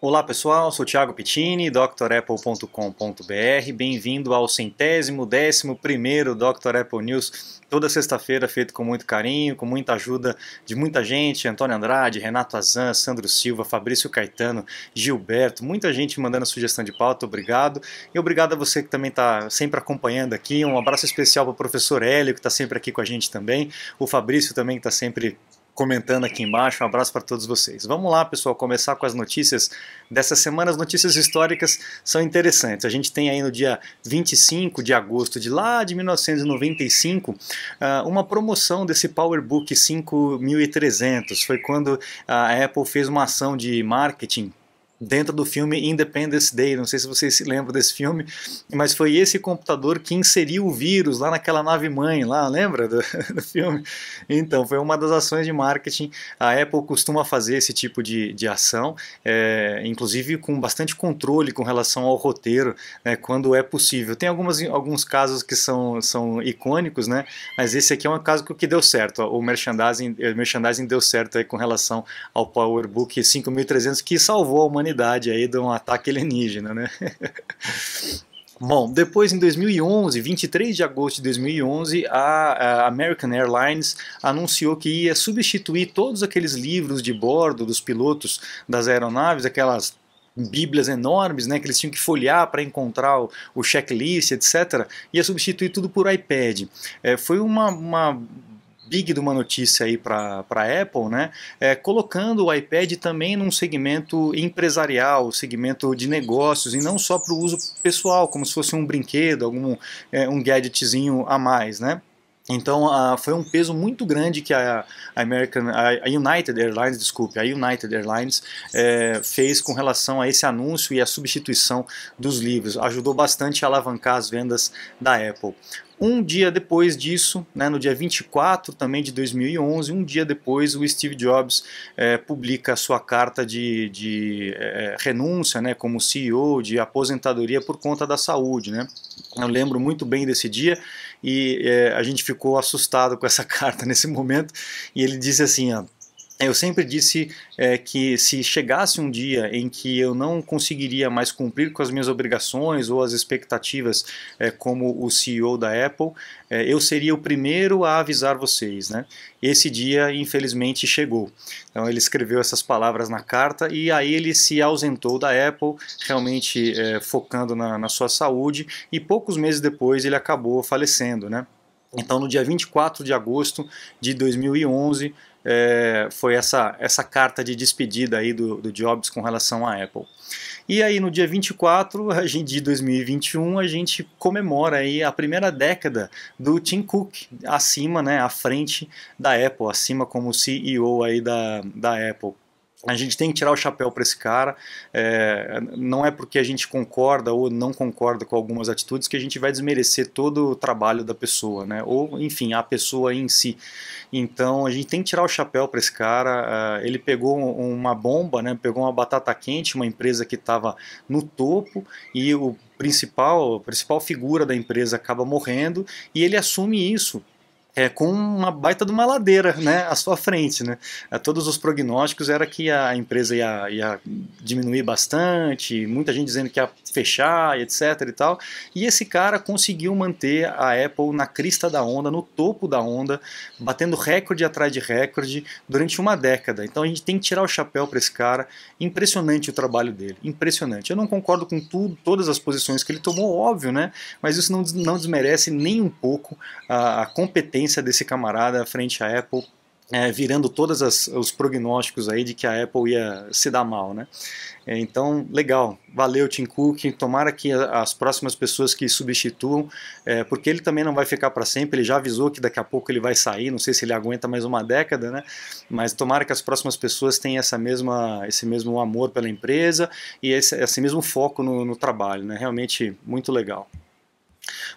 Olá pessoal, sou Thiago Pittini, drapple.com.br. Bem-vindo ao 111º Dr. Apple News, toda sexta-feira, feito com muito carinho, com muita ajuda de muita gente: Antônio Andrade, Renato Azan, Sandro Silva, Fabrício Caetano, Gilberto, muita gente mandando sugestão de pauta, obrigado. E obrigado a você que também está sempre acompanhando aqui. Um abraço especial para o professor Hélio, que está sempre aqui com a gente também, o Fabrício também, que está sempre comentando aqui embaixo. Um abraço para todos vocês. Vamos lá, pessoal, começar com as notícias dessa semana. As notícias históricas são interessantes. A gente tem aí no dia 25 de agosto de lá de 1995 uma promoção desse PowerBook 5300. Foi quando a Apple fez uma ação de marketing dentro do filme Independence Day. Não sei se vocês se lembram desse filme, mas foi esse computador que inseriu o vírus lá naquela nave-mãe, lá, lembra do filme? Então, foi uma das ações de marketing. A Apple costuma fazer esse tipo de ação, inclusive com bastante controle com relação ao roteiro, né, quando é possível. Tem alguns casos que são icônicos, né, mas esse aqui é um caso que deu certo. O merchandising deu certo aí com relação ao PowerBook 5300, que salvou a humanidade aí de um ataque alienígena, né? Bom, depois em 2011, 23 de agosto de 2011, a American Airlines anunciou que ia substituir todos aqueles livros de bordo dos pilotos das aeronaves, aquelas bíblias enormes, né, que eles tinham que folhear para encontrar o checklist, etc. Ia substituir tudo por iPad. Foi uma big de uma notícia aí para a Apple, né, colocando o iPad também num segmento empresarial, segmento de negócios, e não só para o uso pessoal, como se fosse um brinquedo, um gadgetzinho a mais, né. Então foi um peso muito grande que a United Airlines fez com relação a esse anúncio e a substituição dos livros. Ajudou bastante a alavancar as vendas da Apple. Um dia depois disso, né, no dia 24 também de 2011, um dia depois, o Steve Jobs publica a sua carta de renúncia, né, como CEO, de aposentadoria por conta da saúde, né. Eu lembro muito bem desse dia e a gente ficou assustado com essa carta nesse momento, e ele disse assim, ó: eu sempre disse que se chegasse um dia em que eu não conseguiria mais cumprir com as minhas obrigações ou as expectativas como o CEO da Apple, eu seria o primeiro a avisar vocês, né? Esse dia, infelizmente, chegou. Então ele escreveu essas palavras na carta e aí ele se ausentou da Apple, realmente focando na sua saúde, e poucos meses depois ele acabou falecendo, né? Então no dia 24 de agosto de 2011, foi essa carta de despedida aí do Jobs com relação à Apple. E aí no dia 24 de 2021 a gente comemora aí a primeira década do Tim Cook acima, né, à frente da Apple, acima como CEO aí da Apple. A gente tem que tirar o chapéu para esse cara. Não é porque a gente concorda ou não concorda com algumas atitudes que a gente vai desmerecer todo o trabalho da pessoa, né? Ou, enfim, a pessoa em si. Então a gente tem que tirar o chapéu para esse cara. Ele pegou uma bomba, né? Pegou uma batata quente, uma empresa que estava no topo, e a principal figura da empresa acaba morrendo, e ele assume isso com uma baita de uma ladeira, né, à sua frente, né. Todos os prognósticos era que a empresa ia diminuir bastante, muita gente dizendo que ia fechar, etc. e tal, e esse cara conseguiu manter a Apple na crista da onda, no topo da onda, batendo recorde atrás de recorde durante uma década. Então a gente tem que tirar o chapéu para esse cara. Impressionante o trabalho dele, impressionante. Eu não concordo com todas as posições que ele tomou, óbvio, né, mas isso não desmerece nem um pouco a competência desse camarada frente à Apple, virando todos os prognósticos aí de que a Apple ia se dar mal, né? Então, legal, valeu Tim Cook, tomara que as próximas pessoas que substituam, porque ele também não vai ficar para sempre, ele já avisou que daqui a pouco ele vai sair, não sei se ele aguenta mais uma década, né? Mas tomara que as próximas pessoas tenham esse mesmo amor pela empresa e esse mesmo foco no trabalho, né? Realmente muito legal.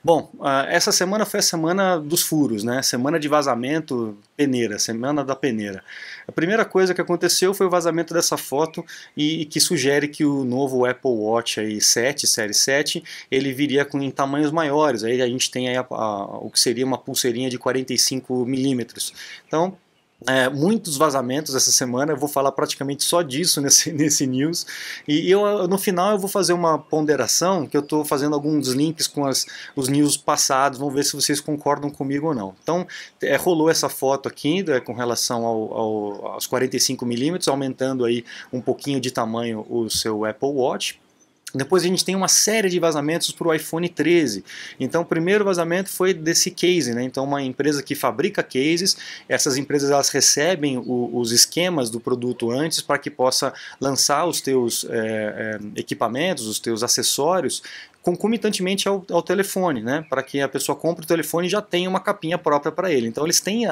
Bom, essa semana foi a semana dos furos, né? Semana de vazamento, peneira, semana da peneira. A primeira coisa que aconteceu foi o vazamento dessa foto e que sugere que o novo Apple Watch aí 7, série 7, ele viria em tamanhos maiores. Aí a gente tem aí o que seria uma pulseirinha de 45 milímetros. Então, Muitos vazamentos essa semana, eu vou falar praticamente só disso nesse news, e eu, no final eu vou fazer uma ponderação, que eu estou fazendo alguns links com os news passados, vamos ver se vocês concordam comigo ou não. Então, rolou essa foto aqui, com relação aos 45mm, aumentando aí um pouquinho de tamanho o seu Apple Watch. Depois a gente tem uma série de vazamentos para o iPhone 13. Então o primeiro vazamento foi desse case, né? Então uma empresa que fabrica cases, essas empresas elas recebem os esquemas do produto antes para que possa lançar os teus equipamentos, os teus acessórios concomitantemente ao telefone, né? Para que a pessoa compre o telefone e já tenha uma capinha própria para ele. Então eles têm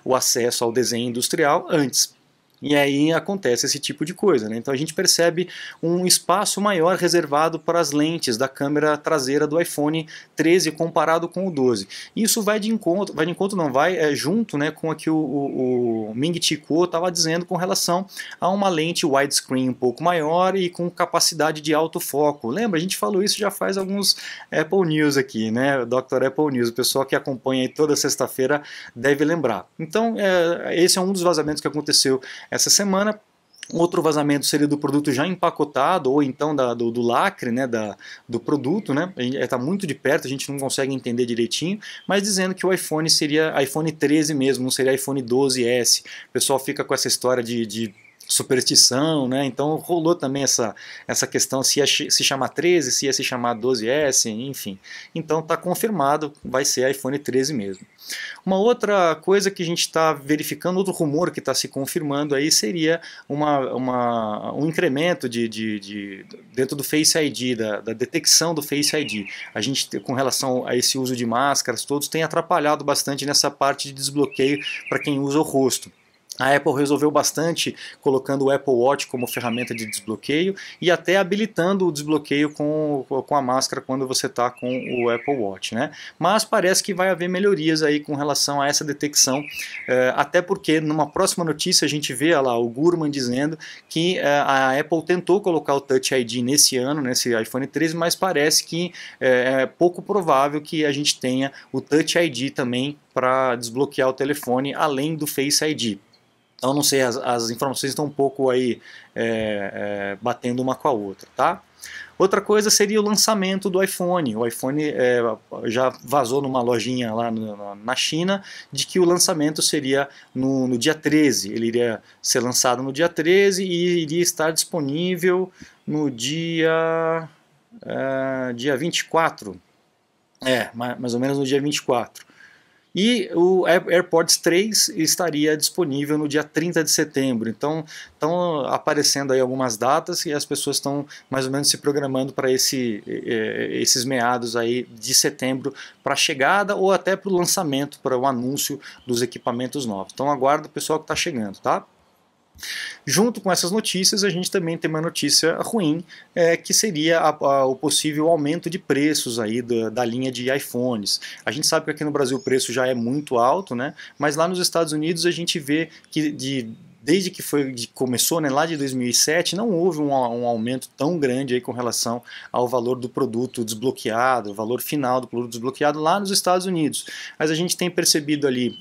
o acesso ao desenho industrial antes. E aí acontece esse tipo de coisa, né? Então a gente percebe um espaço maior reservado para as lentes da câmera traseira do iPhone 13 comparado com o 12. Isso vai junto, né, com o que o Ming-Chi Kuo estava dizendo com relação a uma lente widescreen um pouco maior e com capacidade de autofoco. Lembra? A gente falou isso já faz alguns Apple News aqui, né? Dr. Apple News, o pessoal que acompanha aí toda sexta-feira deve lembrar. Então esse é um dos vazamentos que aconteceu essa semana. Outro vazamento seria do produto já empacotado, ou então do lacre, né, do produto, né? Está muito de perto, a gente não consegue entender direitinho, mas dizendo que o iPhone seria iPhone 13 mesmo, não seria iPhone 12S. O pessoal fica com essa história de superstição, né? Então rolou também essa questão se ia se chamar 13, se ia se chamar 12S, enfim. Então está confirmado, vai ser iPhone 13 mesmo. Uma outra coisa que a gente está verificando, outro rumor que está se confirmando aí seria um incremento dentro do Face ID, da detecção do Face ID. A gente, com relação a esse uso de máscaras, todos tem atrapalhado bastante nessa parte de desbloqueio para quem usa o rosto. A Apple resolveu bastante colocando o Apple Watch como ferramenta de desbloqueio e até habilitando o desbloqueio com a máscara quando você está com o Apple Watch, né? Mas parece que vai haver melhorias aí com relação a essa detecção, até porque numa próxima notícia a gente vê lá o Gurman dizendo que a Apple tentou colocar o Touch ID nesse ano, nesse iPhone 13, mas parece que é pouco provável que a gente tenha o Touch ID também para desbloquear o telefone, além do Face ID. Então, não sei, as informações estão um pouco aí batendo uma com a outra, tá? Outra coisa seria o lançamento do iPhone. O iPhone já vazou numa lojinha lá na China de que o lançamento seria no dia 13. Ele iria ser lançado no dia 13 e iria estar disponível no dia 24. Mais ou menos no dia 24. E o AirPods 3 estaria disponível no dia 30 de setembro. Então estão aparecendo aí algumas datas e as pessoas estão mais ou menos se programando para esses meados aí de setembro para a chegada ou até para o lançamento, para o anúncio dos equipamentos novos. Então aguardo o pessoal que está chegando, tá? Junto com essas notícias, a gente também tem uma notícia ruim, que seria o possível aumento de preços aí da linha de iPhones. A gente sabe que aqui no Brasil o preço já é muito alto, né? Mas lá nos Estados Unidos a gente vê que desde que começou, né, lá de 2007, não houve um aumento tão grande aí com relação ao valor do produto desbloqueado, o valor final do produto desbloqueado lá nos Estados Unidos. Mas a gente tem percebido ali,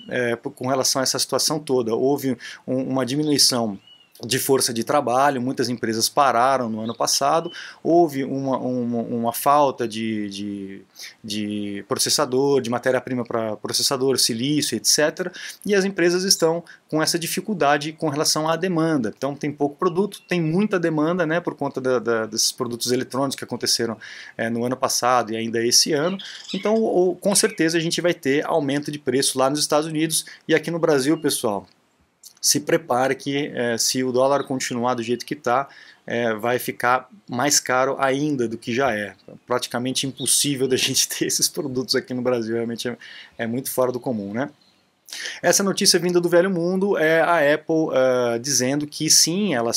com relação a essa situação toda, houve uma diminuição de força de trabalho, muitas empresas pararam no ano passado, houve uma falta de processador, de matéria-prima para processador, silício, etc. E as empresas estão com essa dificuldade com relação à demanda. Então tem pouco produto, tem muita demanda, né, por conta desses produtos eletrônicos que aconteceram no ano passado e ainda esse ano. Então com certeza a gente vai ter aumento de preço lá nos Estados Unidos e aqui no Brasil, pessoal. Se prepare que se o dólar continuar do jeito que está, vai ficar mais caro ainda do que já é. Praticamente impossível da gente ter esses produtos aqui no Brasil, realmente é muito fora do comum, né? Essa notícia vinda do velho mundo é a Apple dizendo que sim, ela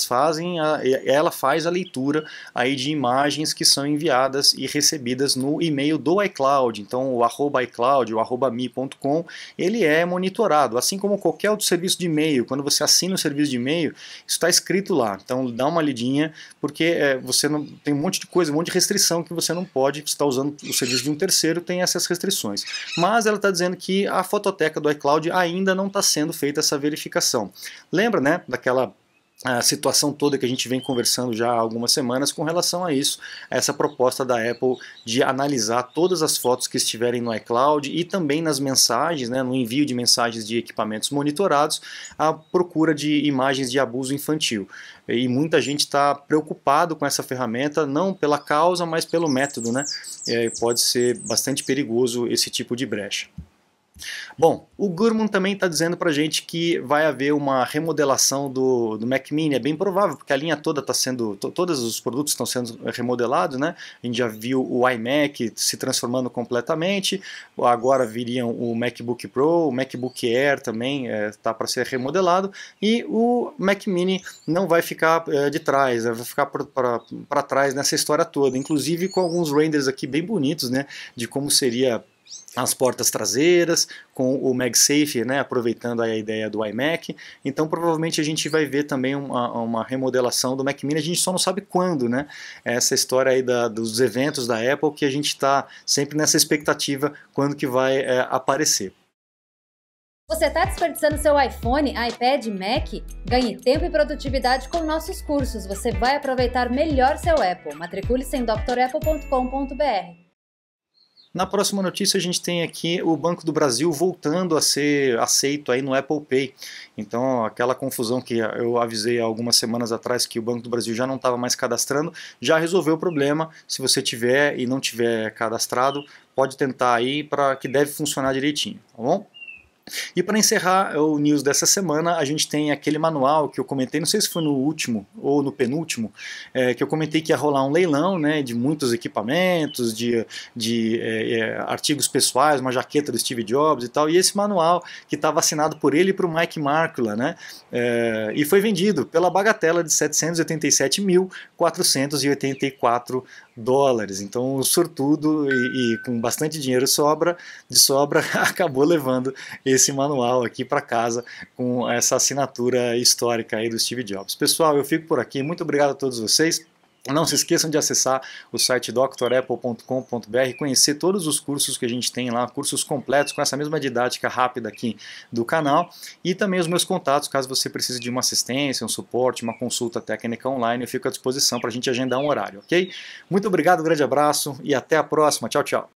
faz a leitura aí de imagens que são enviadas e recebidas no e-mail do iCloud. Então o @iCloud, o @me.com, ele é monitorado, assim como qualquer outro serviço de e-mail. Quando você assina o serviço de e-mail, isso está escrito lá. Então dá uma lidinha, porque você não tem um monte de coisa, um monte de restrição que você não pode, você está usando o serviço de um terceiro, tem essas restrições. Mas ela está dizendo que a fototeca do iCloud iCloud ainda não está sendo feita essa verificação. Lembra, né, daquela a situação toda que a gente vem conversando já há algumas semanas com relação a isso, a essa proposta da Apple de analisar todas as fotos que estiverem no iCloud e também nas mensagens, né, no envio de mensagens de equipamentos monitorados, a procura de imagens de abuso infantil. E muita gente está preocupado com essa ferramenta, não pela causa, mas pelo método, né? Pode ser bastante perigoso esse tipo de brecha. Bom, o Gurman também está dizendo para a gente que vai haver uma remodelação do Mac Mini. É bem provável, porque a linha toda está sendo, todos os produtos estão sendo remodelados, né? A gente já viu o iMac se transformando completamente, agora viriam o MacBook Pro, o MacBook Air também está para ser remodelado, e o Mac Mini não vai ficar de trás, vai ficar para trás nessa história toda, inclusive com alguns renders aqui bem bonitos, né? De como seria as portas traseiras, com o MagSafe, né, aproveitando a ideia do iMac. Então provavelmente a gente vai ver também uma remodelação do Mac Mini, a gente só não sabe quando, né? Essa história aí dos eventos da Apple, que a gente está sempre nessa expectativa quando que vai aparecer. Você está desperdiçando seu iPhone, iPad, Mac? Ganhe tempo e produtividade com nossos cursos. Você vai aproveitar melhor seu Apple. Matricule-se em drapple.com.br. Na próxima notícia a gente tem aqui o Banco do Brasil voltando a ser aceito aí no Apple Pay. Então aquela confusão que eu avisei há algumas semanas atrás que o Banco do Brasil já não estava mais cadastrando, já resolveu o problema. Se você tiver e não tiver cadastrado, pode tentar aí para que deve funcionar direitinho, tá bom? E para encerrar o news dessa semana, a gente tem aquele manual que eu comentei, não sei se foi no último ou no penúltimo, que eu comentei que ia rolar um leilão, né, de muitos equipamentos, de artigos pessoais, uma jaqueta do Steve Jobs e tal, e esse manual que estava assinado por ele e por Mike Markkula, né, e foi vendido pela bagatela de 787.484 dólares. Então o sortudo e com bastante dinheiro de sobra acabou levando esse manual aqui para casa com essa assinatura histórica aí do Steve Jobs. Pessoal, eu fico por aqui. Muito obrigado a todos vocês. Não se esqueçam de acessar o site drapple.com.br, conhecer todos os cursos que a gente tem lá, cursos completos com essa mesma didática rápida aqui do canal, e também os meus contatos, caso você precise de uma assistência, um suporte, uma consulta técnica online, eu fico à disposição para a gente agendar um horário, ok? Muito obrigado, um grande abraço e até a próxima. Tchau, tchau.